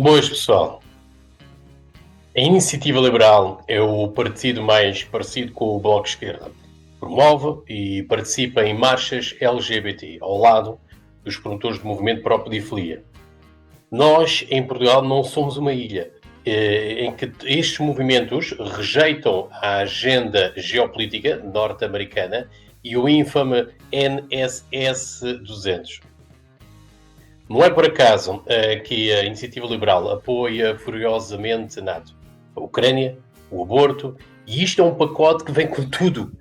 Boas, pessoal. A Iniciativa Liberal é o partido mais parecido com o Bloco de Esquerda. Promove e participa em marchas LGBT, ao lado dos promotores do movimento pró-pedofilia. Nós, em Portugal, não somos uma ilha, em que estes movimentos rejeitam a agenda geopolítica norte-americana e o infame NSS 200. Não é por acaso que a Iniciativa Liberal apoia furiosamente a NATO, a Ucrânia, o aborto, e isto é um pacote que vem com tudo.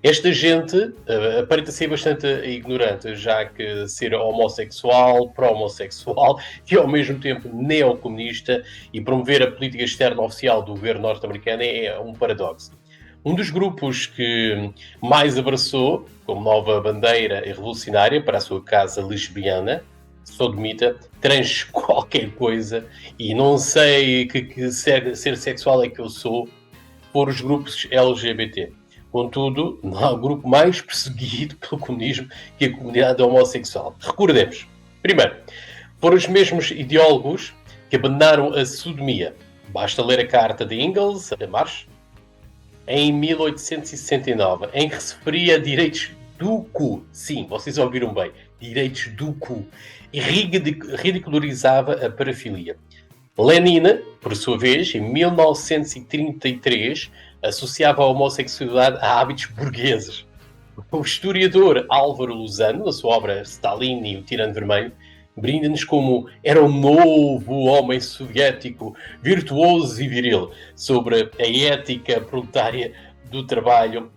Esta gente aparenta ser bastante ignorante, já que ser homossexual, pró-homossexual e ao mesmo tempo neocomunista e promover a política externa oficial do governo norte-americano é um paradoxo. Um dos grupos que mais abraçou como nova bandeira revolucionária para a sua casa lesbiana, sodomita, trans qualquer coisa, e não sei que ser sexual é que eu sou, por os grupos LGBT. Contudo, não há grupo mais perseguido pelo comunismo que a comunidade homossexual. Recordemos, primeiro, foram os mesmos ideólogos que abandonaram a sodomia. Basta ler a carta de Engels, de Marx, em 1869, em que se referia a direitos do cu. Sim, vocês ouviram bem, direitos do cu. E ridicularizava a parafilia. Lenin, por sua vez, em 1933, associava a homossexualidade a hábitos burgueses. O historiador Álvaro Lozano, na sua obra Stalin e o Tirano Vermelho, brinda-nos como era um novo homem soviético, virtuoso e viril, sobre a ética proletária do trabalho,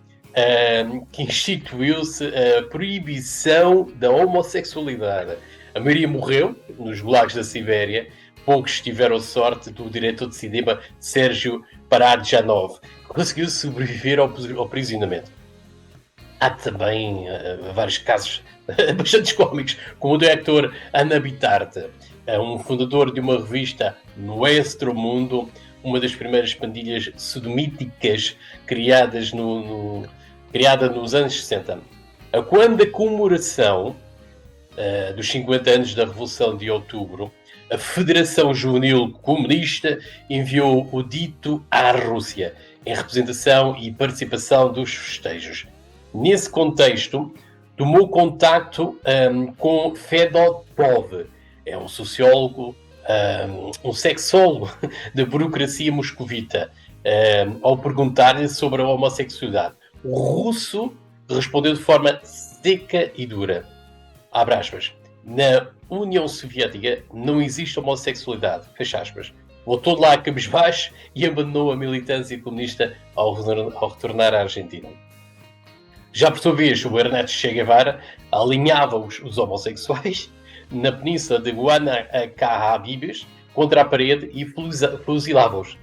que instituiu-se a proibição da homossexualidade. A maioria morreu nos gulags da Sibéria. Poucos tiveram sorte do diretor de cinema Sérgio Parajanov, que conseguiu sobreviver ao aprisionamento. Há também vários casos bastante cómicos, como o do Héctor Anabitarte, um fundador de uma revista Nuestro Mundo, uma das primeiras pandilhas sodomíticas criada nos anos 60. Quando a comemoração dos 50 anos da Revolução de Outubro, a Federação Juvenil Comunista enviou o dito à Rússia, em representação e participação dos festejos. Nesse contexto, tomou contacto com Fedotov, é um sociólogo, um sexólogo da burocracia moscovita, ao perguntar-lhe sobre a homossexualidade. O russo respondeu de forma seca e dura. Abre aspas. Na União Soviética não existe homossexualidade. Fecha aspas. Voltou de lá cabisbaixo e abandonou a militância comunista ao retornar à Argentina. Já por sua vez, o Ernesto Che Guevara alinhava os homossexuais na península de Guanacahabibes contra a parede e fuzilava-os.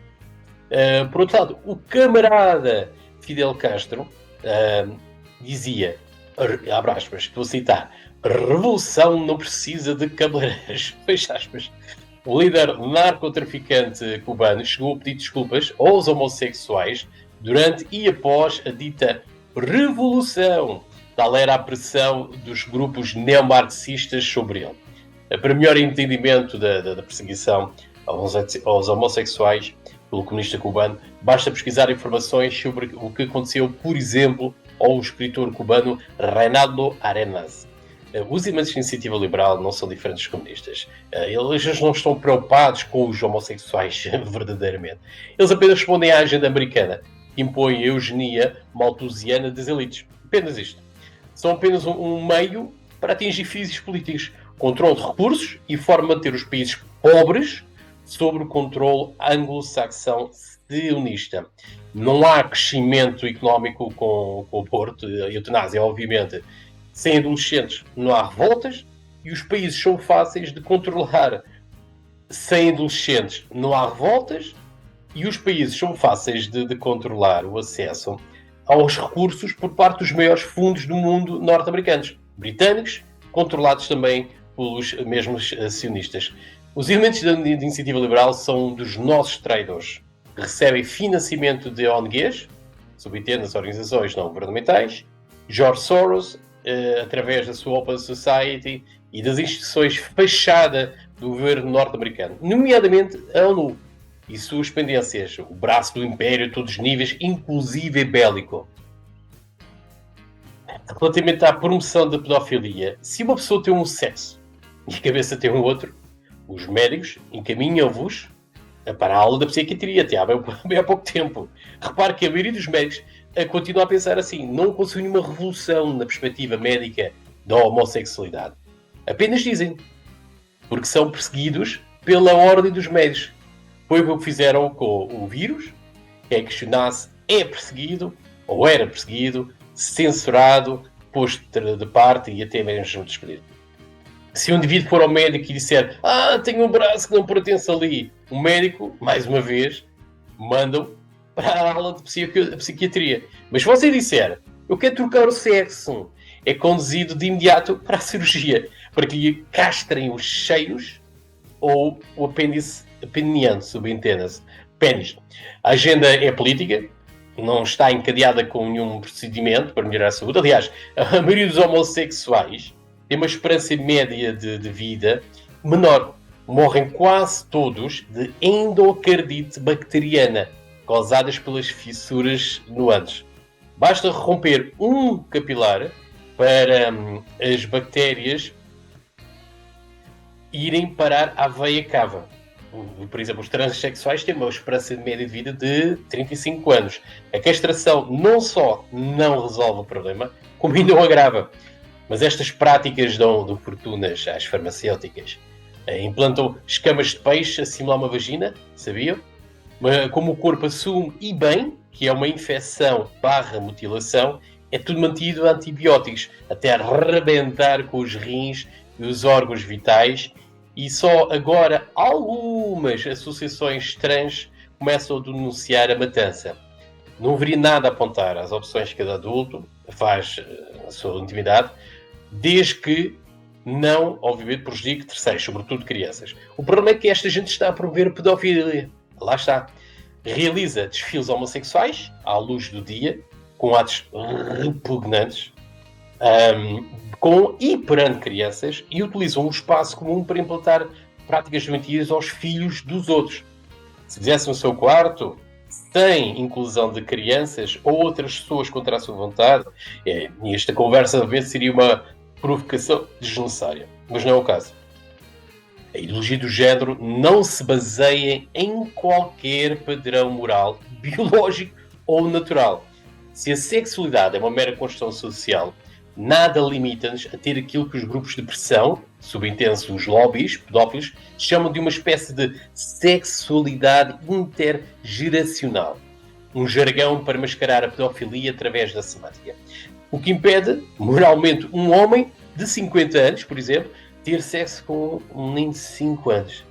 Por outro lado, o camarada Fidel Castro dizia, abre aspas, estou a citar, revolução não precisa de cabeleireiros, fecha aspas. O líder narcotraficante cubano chegou a pedir desculpas aos homossexuais durante e após a dita revolução. Tal era a pressão dos grupos neomarxistas sobre ele. Para melhor entendimento da perseguição aos homossexuais pelo comunista cubano, basta pesquisar informações sobre o que aconteceu, por exemplo, ao escritor cubano Reinaldo Arenas. Os elementos de iniciativa liberal não são diferentes dos comunistas. Eles não estão preocupados com os homossexuais verdadeiramente. Eles apenas respondem à agenda americana, que impõe a eugenia malthusiana das elites. Apenas isto. São apenas um meio para atingir fins políticos. Controle de recursos e forma de manter os países pobres sob o controle anglo-saxão sionista. Não há crescimento económico com o aborto e a eutanásia, obviamente. Sem adolescentes não há revoltas e os países são fáceis de controlar. Sem adolescentes não há revoltas e os países são fáceis de controlar o acesso aos recursos por parte dos maiores fundos do mundo norte-americanos, britânicos, controlados também pelos mesmos sionistas. Os elementos da iniciativa liberal são dos nossos traidores. Recebem financiamento de ONGs, subentendo as organizações não governamentais, George Soros, através da sua Open Society e das instituições fachada do governo norte-americano, nomeadamente a ONU e suas pendências, o braço do império a todos os níveis, inclusive bélico. Relativamente à promoção da pedofilia, se uma pessoa tem um sexo e a cabeça tem um outro, os médicos encaminham-vos para a aula da psiquiatria, até há bem há pouco tempo. Repare que a maioria dos médicos continua a pensar assim, não conseguiu nenhuma revolução na perspectiva médica da homossexualidade. Apenas dizem, porque são perseguidos pela ordem dos médicos. Foi o que fizeram com o vírus, que é questionar-se é perseguido, ou era perseguido, censurado, posto de parte e até mesmo despedido. Se um indivíduo for ao médico e disser tenho um braço que não pertence ali, o médico, mais uma vez, manda-o para a aula de psiquiatria. Mas se você disser, eu quero trocar o sexo, é conduzido de imediato para a cirurgia, para que lhe castrem os cheios ou o apêndice peniano, subentenda-se. Pênis. A agenda é política, não está encadeada com nenhum procedimento para melhorar a saúde. Aliás, a maioria dos homossexuais tem uma esperança média de vida menor. Morrem quase todos de endocardite bacteriana, causadas pelas fissuras no ânus. Basta romper um capilar para as bactérias irem parar à veia cava. Por exemplo, os transexuais têm uma esperança de média de vida de 35 anos. A castração não só não resolve o problema, como ainda o agrava. Mas estas práticas dão fortunas às farmacêuticas. Implantam escamas de peixe a simular uma vagina, sabiam? Como o corpo assume, e bem, que é uma infecção / mutilação, é tudo mantido a antibióticos, até arrebentar com os rins e os órgãos vitais. E só agora algumas associações trans começam a denunciar a matança. Não haveria nada a apontar às opções que cada adulto faz na sua intimidade, desde que não, obviamente, prejudique terceiros, sobretudo crianças. O problema é que esta gente está a promover pedofilia. Lá está. Realiza desfiles homossexuais à luz do dia, com atos repugnantes, com e perante crianças, e utilizam um espaço comum para implantar práticas doentias aos filhos dos outros. Se fizessem o seu quarto sem inclusão de crianças ou outras pessoas contra a sua vontade, e esta conversa às vezes seria uma provocação desnecessária, mas não é o caso. A ideologia do género não se baseia em qualquer padrão moral, biológico ou natural. Se a sexualidade é uma mera construção social, nada limita-nos a ter aquilo que os grupos de pressão, subentende-se os lobbies pedófilos, chamam de uma espécie de sexualidade intergeracional. Um jargão para mascarar a pedofilia através da semântica. O que impede, moralmente, um homem de 50 anos, por exemplo, ter sexo com um menino de 5 anos.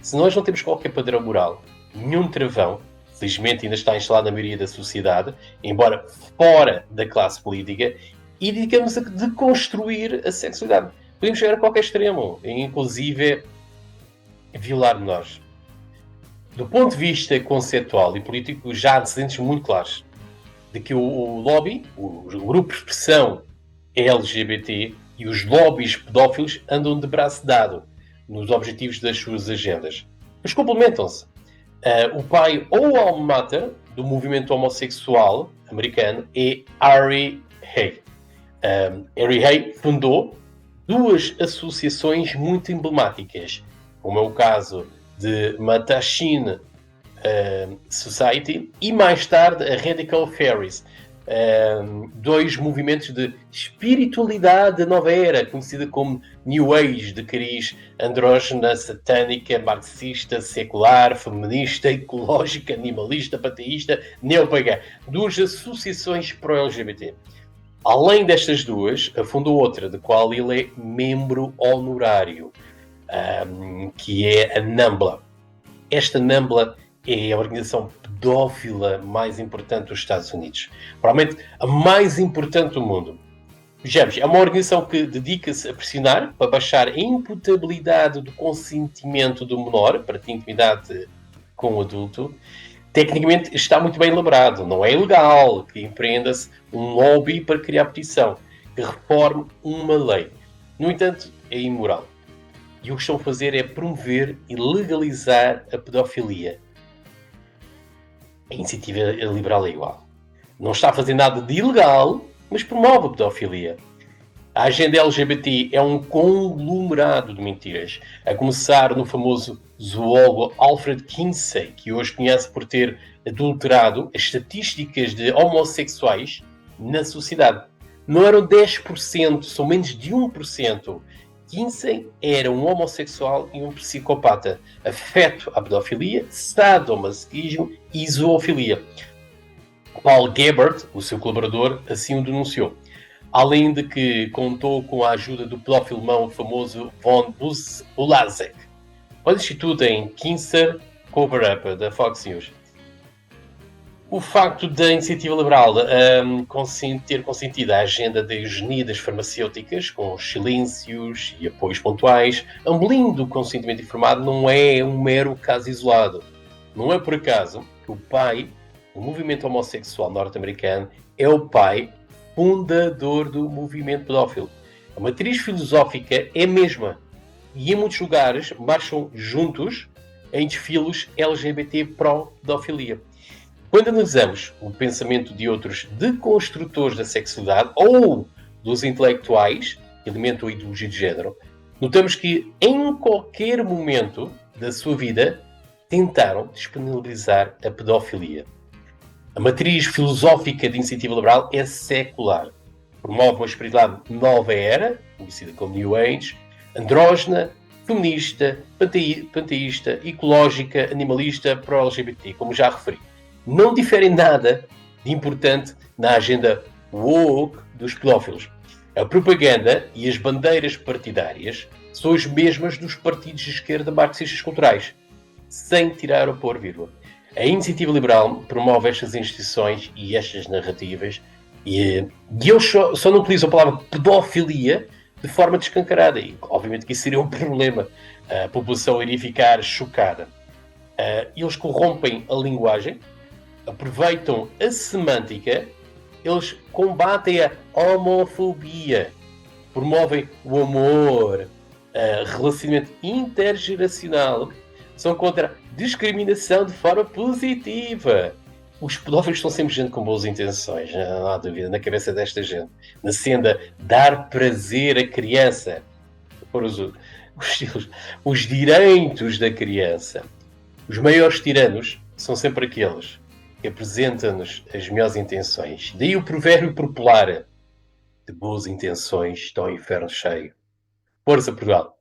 Se nós não temos qualquer padrão moral, nenhum travão, felizmente ainda está instalado na maioria da sociedade, embora fora da classe política, e dedicamos a deconstruir a sexualidade. Podemos chegar a qualquer extremo, inclusive violar menores. Do ponto de vista conceptual e político, já há antecedentes muito claros de que o lobby, o grupo de pressão LGBT e os lobbies pedófilos andam de braço dado nos objetivos das suas agendas. Mas complementam-se. O pai ou alma mater do movimento homossexual americano é Harry Hay. Harry Hay fundou duas associações muito emblemáticas, como é o caso de Mattachine Society e mais tarde a Radical Fairies, dois movimentos de espiritualidade da nova era, conhecida como New Age, de cariz andrógena, satânica, marxista, secular, feminista, ecológica, animalista, panteísta, neopagã. Duas associações pró-LGBT. Além destas duas, fundou outra, de qual ele é membro honorário, que é a NAMBLA. Esta NAMBLA é a organização pedófila mais importante dos Estados Unidos. Provavelmente a mais importante do mundo. Vejamos, é uma organização que dedica-se a pressionar para baixar a imputabilidade do consentimento do menor para ter intimidade com o adulto. Tecnicamente está muito bem elaborado. Não é ilegal que empreenda-se um lobby para criar petição, que reforme uma lei. No entanto, é imoral. E o que estão a fazer é promover e legalizar a pedofilia. A iniciativa liberal é igual. Não está a fazer nada de ilegal, mas promove a pedofilia. A agenda LGBT é um conglomerado de mentiras, a começar no famoso zoólogo Alfred Kinsey, que hoje conhece por ter adulterado as estatísticas de homossexuais na sociedade. Não eram 10%, são menos de 1%. Kinsey era um homossexual e um psicopata, afeto à pedofilia, sadomasoquismo e zoofilia. Paul Gebert, o seu colaborador, assim o denunciou. Além de que contou com a ajuda do pedófilo famoso Von Bulasek. Olha isto tudo em Kinsey Cover-Up, da Fox News. O facto da iniciativa liberal ter consentido a agenda da eugenia das farmacêuticas, com silêncios e apoios pontuais, ambolindo o consentimento informado, não é um mero caso isolado. Não é por acaso que o pai do movimento homossexual norte-americano é o pai fundador do movimento pedófilo. A matriz filosófica é a mesma. E em muitos lugares marcham juntos em desfiles LGBT pró-pedofilia. Quando analisamos o pensamento de outros deconstrutores da sexualidade ou dos intelectuais que alimentam a ideologia de género, notamos que em qualquer momento da sua vida tentaram disponibilizar a pedofilia. A matriz filosófica de iniciativa liberal é secular. Promove uma espiritualidade nova era, conhecida como New Age, andrógena, feminista, panteísta, ecológica, animalista, pró-LGBT, como já referi. Não diferem nada de importante na agenda woke dos pedófilos. A propaganda e as bandeiras partidárias são as mesmas dos partidos de esquerda marxistas culturais, sem tirar ou pôr vírgula. A iniciativa liberal promove estas instituições e estas narrativas e eles só não utilizam a palavra pedofilia de forma descancarada. E, obviamente que isso seria um problema. A população iria ficar chocada. Eles corrompem a linguagem, aproveitam a semântica, eles combatem a homofobia, promovem o amor, relacionamento intergeracional, são contra a discriminação de forma positiva. Os pedófilos são sempre gente com boas intenções, não há dúvida, na cabeça desta gente. Na senda, dar prazer à criança. Por os direitos da criança. Os maiores tiranos são sempre aqueles que apresentam-nos as melhores intenções. Daí o provérbio popular: de boas intenções está o inferno cheio. Força, Portugal!